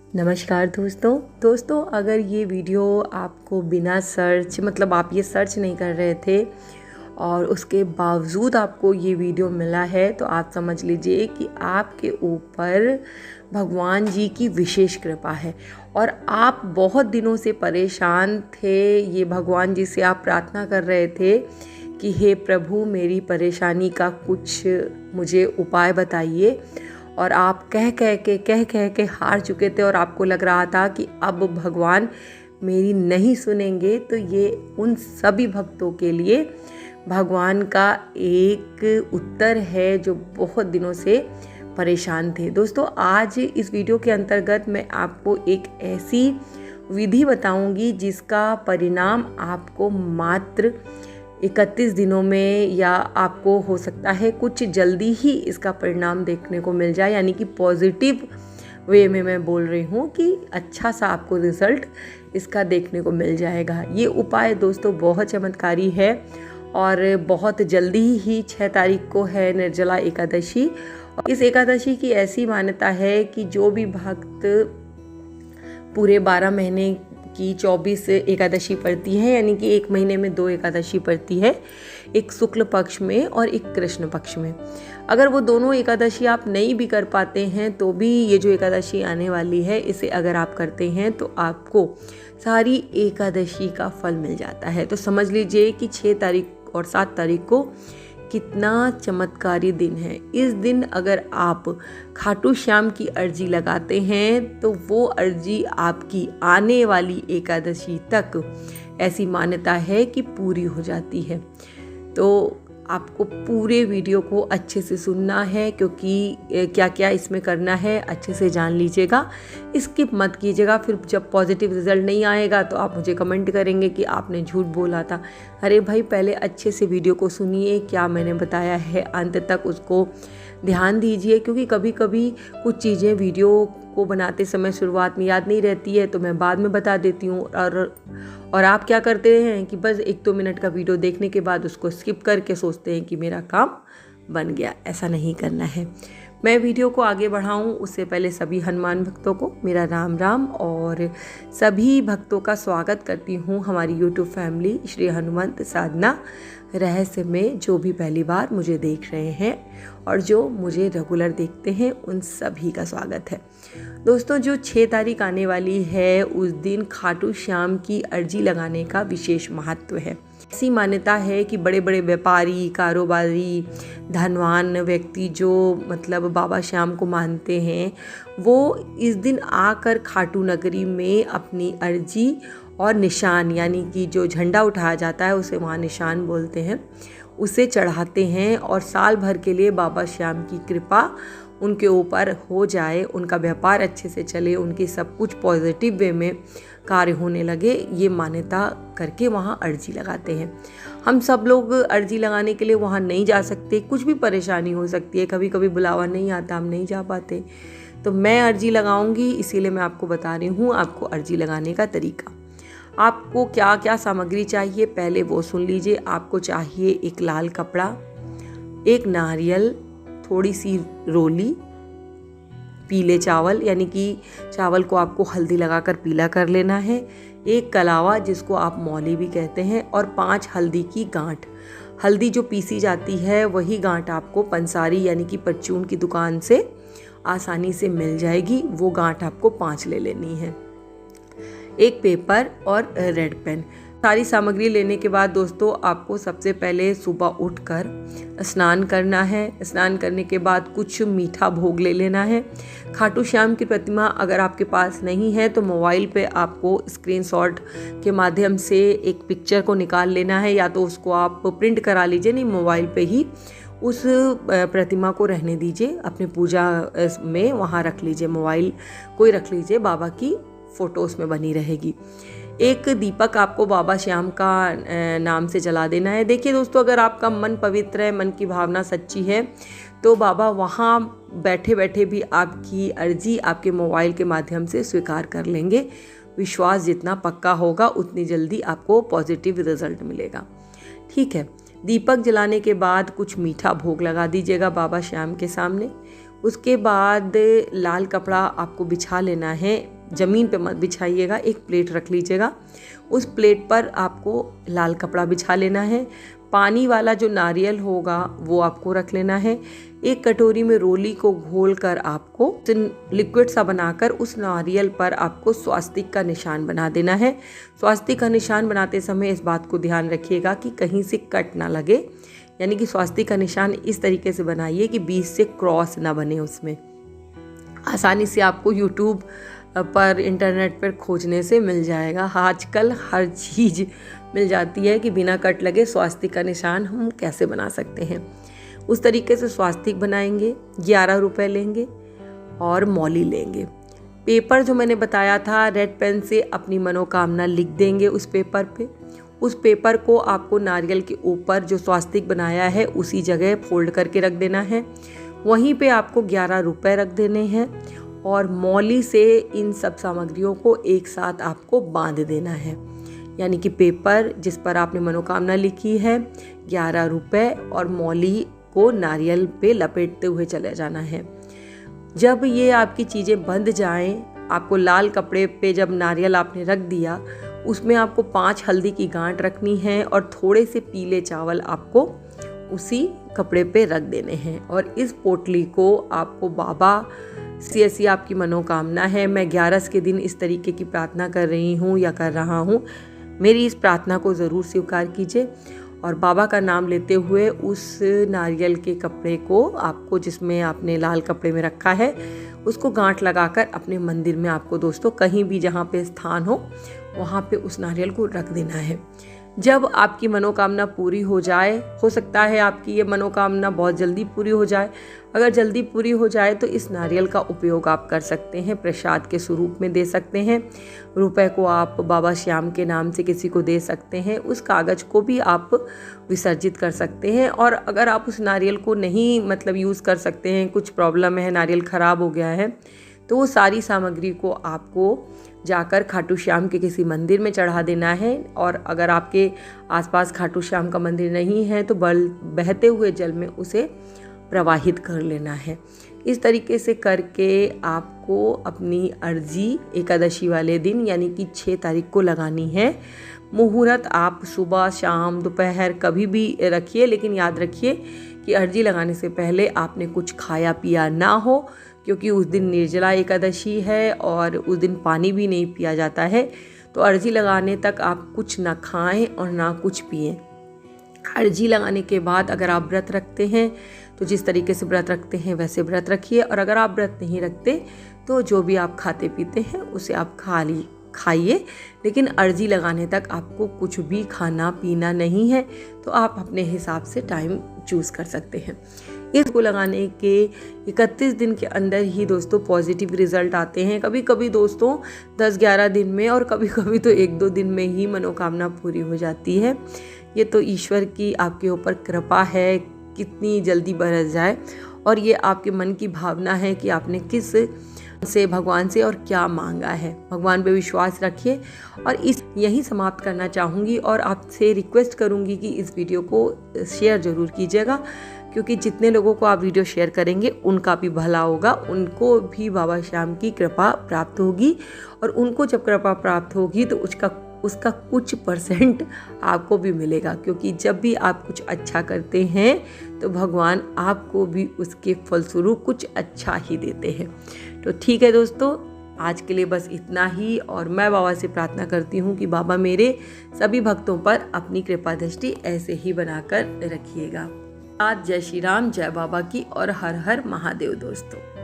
नमस्कार दोस्तों अगर ये वीडियो आपको बिना सर्च मतलब आप ये सर्च नहीं कर रहे थे और उसके बावजूद आपको ये वीडियो मिला है तो आप समझ लीजिए कि आपके ऊपर भगवान जी की विशेष कृपा है और आप बहुत दिनों से परेशान थे। ये भगवान जी से आप प्रार्थना कर रहे थे कि हे प्रभु मेरी परेशानी का कुछ मुझे उपाय बताइए, और आप कह कह के हार चुके थे और आपको लग रहा था कि अब भगवान मेरी नहीं सुनेंगे। तो ये उन सभी भक्तों के लिए भगवान का एक उत्तर है जो बहुत दिनों से परेशान थे। दोस्तों आज इस वीडियो के अंतर्गत मैं आपको एक ऐसी विधि बताऊंगी जिसका परिणाम आपको मात्र 31 दिनों में या आपको हो सकता है कुछ जल्दी ही इसका परिणाम देखने को मिल जाए, यानी कि पॉजिटिव वे में मैं बोल रही हूँ कि अच्छा सा आपको रिज़ल्ट इसका देखने को मिल जाएगा। ये उपाय दोस्तों बहुत चमत्कारी है और बहुत जल्दी ही 6 तारीख को है निर्जला एकादशी। इस एकादशी की ऐसी मान्यता है कि जो भी भक्त पूरे 12 महीने की 24 एकादशी पड़ती है, यानी कि एक महीने में 2 एकादशी पड़ती है, एक शुक्ल पक्ष में और एक कृष्ण पक्ष में। अगर वो दोनों एकादशी आप नहीं भी कर पाते हैं तो भी ये जो एकादशी आने वाली है इसे अगर आप करते हैं तो आपको सारी एकादशी का फल मिल जाता है। तो समझ लीजिए कि 6 तारीख और 7 तारीख को कितना चमत्कारी दिन है। इस दिन अगर आप खाटू श्याम की अर्जी लगाते हैं तो वो अर्जी आपकी आने वाली एकादशी तक ऐसी मान्यता है कि पूरी हो जाती है। तो आपको पूरे वीडियो को अच्छे से सुनना है क्योंकि क्या क्या इसमें करना है अच्छे से जान लीजिएगा, स्किप मत कीजिएगा। फिर जब पॉजिटिव रिजल्ट नहीं आएगा तो आप मुझे कमेंट करेंगे कि आपने झूठ बोला था। अरे भाई पहले अच्छे से वीडियो को सुनिए, क्या मैंने बताया है अंत तक उसको ध्यान दीजिए, क्योंकि कभी कभी कुछ चीज़ें वीडियो को बनाते समय शुरुआत में याद नहीं रहती है तो मैं बाद में बता देती हूँ। और आप क्या करते हैं कि बस 1-2 मिनट का वीडियो देखने के बाद उसको स्किप करके सोचते हैं कि मेरा काम बन गया। ऐसा नहीं करना है। मैं वीडियो को आगे बढ़ाऊं उससे पहले सभी हनुमान भक्तों को मेरा राम राम और सभी भक्तों का स्वागत करती हूं हमारी यूट्यूब फैमिली श्री हनुमंत साधना रहस्य में। जो भी पहली बार मुझे देख रहे हैं और जो मुझे रेगुलर देखते हैं उन सभी का स्वागत है। दोस्तों जो 6 तारीख आने वाली है उस दिन खाटू श्याम की अर्जी लगाने का विशेष महत्व है। ऐसी मान्यता है कि बड़े बड़े व्यापारी, कारोबारी, धनवान व्यक्ति जो मतलब बाबा श्याम को मानते हैं वो इस दिन आकर खाटू नगरी में अपनी अर्जी और निशान, यानी कि जो झंडा उठाया जाता है उसे वहाँ निशान बोलते हैं, उसे चढ़ाते हैं और साल भर के लिए बाबा श्याम की कृपा उनके ऊपर हो जाए, उनका व्यापार अच्छे से चले, उनकी सब कुछ पॉजिटिव वे में कार्य होने लगे, ये मान्यता करके वहाँ अर्जी लगाते हैं। हम सब लोग अर्जी लगाने के लिए वहाँ नहीं जा सकते, कुछ भी परेशानी हो सकती है, कभी कभी बुलावा नहीं आता, हम नहीं जा पाते। तो मैं अर्जी लगाऊंगी, इसीलिए मैं आपको बता रही हूँ आपको अर्जी लगाने का तरीका। आपको क्या क्या सामग्री चाहिए पहले वो सुन लीजिए। आपको चाहिए एक लाल कपड़ा, एक नारियल, थोड़ी सी रोली, पीले चावल यानी कि चावल को आपको हल्दी लगाकर पीला कर लेना है, एक कलावा जिसको आप मौली भी कहते हैं और 5 हल्दी की गांठ। हल्दी जो पीसी जाती है वही गांठ आपको पंसारी यानी कि परचून की दुकान से आसानी से मिल जाएगी, वो गांठ आपको 5 ले लेनी है। एक पेपर और रेड पेन। सारी सामग्री लेने के बाद दोस्तों आपको सबसे पहले सुबह उठकर स्नान करना है। स्नान करने के बाद कुछ मीठा भोग ले लेना है। खाटू श्याम की प्रतिमा अगर आपके पास नहीं है तो मोबाइल पे आपको स्क्रीनशॉट के माध्यम से एक पिक्चर को निकाल लेना है, या तो उसको आप प्रिंट करा लीजिए, नहीं मोबाइल पे ही उस प्रतिमा को रहने दीजिए, अपने पूजा में वहाँ रख लीजिए, मोबाइल कोई रख लीजिए, बाबा की फ़ोटो उसमें बनी रहेगी। एक दीपक आपको बाबा श्याम का नाम से जला देना है। देखिए दोस्तों अगर आपका मन पवित्र है, मन की भावना सच्ची है तो बाबा वहाँ बैठे बैठे भी आपकी अर्जी आपके मोबाइल के माध्यम से स्वीकार कर लेंगे। विश्वास जितना पक्का होगा उतनी जल्दी आपको पॉजिटिव रिजल्ट मिलेगा। ठीक है, दीपक जलाने के बाद कुछ मीठा भोग लगा दीजिएगा बाबा श्याम के सामने। उसके बाद लाल कपड़ा आपको बिछा लेना है ज़मीन पे मत बिछाइएगा, एक प्लेट रख लीजिएगा। उस प्लेट पर आपको लाल कपड़ा बिछा लेना है। पानी वाला जो नारियल होगा वो आपको रख लेना है। एक कटोरी में रोली को घोलकर आपको लिक्विड सा बनाकर उस नारियल पर आपको स्वास्तिक का निशान बना देना है। स्वास्तिक का निशान बनाते समय इस बात को ध्यान रखिएगा कि कहीं से कट ना लगे, यानी कि स्वास्तिक का निशान इस तरीके से बनाइए कि बीच से क्रॉस ना बने। उसमें आसानी से आपको यूट्यूब पर इंटरनेट पर खोजने से मिल जाएगा। आजकल हर चीज़ मिल जाती है कि बिना कट लगे स्वास्तिक का निशान हम कैसे बना सकते हैं। उस तरीके से स्वास्तिक बनाएंगे। 11 रुपए लेंगे और मौली लेंगे। पेपर जो मैंने बताया था, रेड पेन से अपनी मनोकामना लिख देंगे उस पेपर पे। उस पेपर को आपको नारियल के ऊपर जो स्वास्तिक बनाया है उसी जगह फोल्ड करके रख देना है। वहीं पे आपको 11 रुपए रख देने हैं और मौली से इन सब सामग्रियों को एक साथ आपको बांध देना है। यानी कि पेपर जिस पर आपने मनोकामना लिखी है, 11 रुपए और मौली को नारियल पे लपेटते हुए चले जाना है। जब ये आपकी चीज़ें बंध जाएं, आपको लाल कपड़े पे जब नारियल आपने रख दिया, उसमें आपको 5 हल्दी की गांठ रखनी है और थोड़े से पीले चावल आपको उसी कपड़े पे रख देने हैं। और इस पोटली को आपको बाबा से ऐसी आपकी मनोकामना है, मैं 11 के दिन इस तरीके की प्रार्थना कर रही हूँ या कर रहा हूँ, मेरी इस प्रार्थना को ज़रूर स्वीकार कीजिए। और बाबा का नाम लेते हुए उस नारियल के कपड़े को आपको, जिसमें आपने लाल कपड़े में रखा है, उसको गांठ लगाकर अपने मंदिर में आपको दोस्तों कहीं भी जहाँ पे स्थान हो वहाँ पे उस नारियल को रख देना है। जब आपकी मनोकामना पूरी हो जाए, हो सकता है आपकी ये मनोकामना बहुत जल्दी पूरी हो जाए। अगर जल्दी पूरी हो जाए तो इस नारियल का उपयोग आप कर सकते हैं, प्रसाद के स्वरूप में दे सकते हैं। रुपए को आप बाबा श्याम के नाम से किसी को दे सकते हैं। उस कागज़ को भी आप विसर्जित कर सकते हैं। और अगर आप उस नारियल को नहीं यूज़ कर सकते हैं, कुछ प्रॉब्लम है, नारियल ख़राब हो गया है, तो वो सारी सामग्री को आपको जाकर खाटू श्याम के किसी मंदिर में चढ़ा देना है। और अगर आपके आसपास खाटू श्याम का मंदिर नहीं है तो बहते हुए जल में उसे प्रवाहित कर लेना है। इस तरीके से करके आपको अपनी अर्जी एकादशी वाले दिन यानी कि 6 तारीख को लगानी है। मुहूर्त आप सुबह, शाम, दोपहर कभी भी रखिए, लेकिन याद रखिए कि अर्जी लगाने से पहले आपने कुछ खाया पिया ना हो, क्योंकि उस दिन निर्जला एकादशी है और उस दिन पानी भी नहीं पिया जाता है। तो अर्जी लगाने तक आप कुछ ना खाएं और ना कुछ पिएं। अर्जी लगाने के बाद अगर आप व्रत रखते हैं तो जिस तरीके से व्रत रखते हैं वैसे व्रत रखिए, और अगर आप व्रत नहीं रखते तो जो भी आप खाते पीते हैं उसे आप खाइए, लेकिन अर्जी लगाने तक आपको कुछ भी खाना पीना नहीं है। तो आप अपने हिसाब से टाइम चूज़ कर सकते हैं। इसको लगाने के 31 दिन के अंदर ही दोस्तों पॉजिटिव रिजल्ट आते हैं। कभी कभी दोस्तों 10-11 दिन में और कभी कभी तो 1-2 दिन में ही मनोकामना पूरी हो जाती है। ये तो ईश्वर की आपके ऊपर कृपा है, कितनी जल्दी बरस जाए, और ये आपके मन की भावना है कि आपने किस से भगवान से और क्या मांगा है। भगवान पे विश्वास रखिए। और यही समाप्त करना चाहूँगी और आपसे रिक्वेस्ट करूँगी कि इस वीडियो को शेयर ज़रूर कीजिएगा, क्योंकि जितने लोगों को आप वीडियो शेयर करेंगे उनका भी भला होगा, उनको भी बाबा श्याम की कृपा प्राप्त होगी। और उनको जब कृपा प्राप्त होगी तो उसका कुछ % आपको भी मिलेगा, क्योंकि जब भी आप कुछ अच्छा करते हैं तो भगवान आपको भी उसके फलस्वरूप कुछ अच्छा ही देते हैं। तो ठीक है दोस्तों, आज के लिए बस इतना ही, और मैं बाबा से प्रार्थना करती हूँ कि बाबा मेरे सभी भक्तों पर अपनी कृपा दृष्टि ऐसे ही बनाकर रखिएगा। आज जय श्री राम, जय बाबा की, और हर हर महादेव दोस्तों।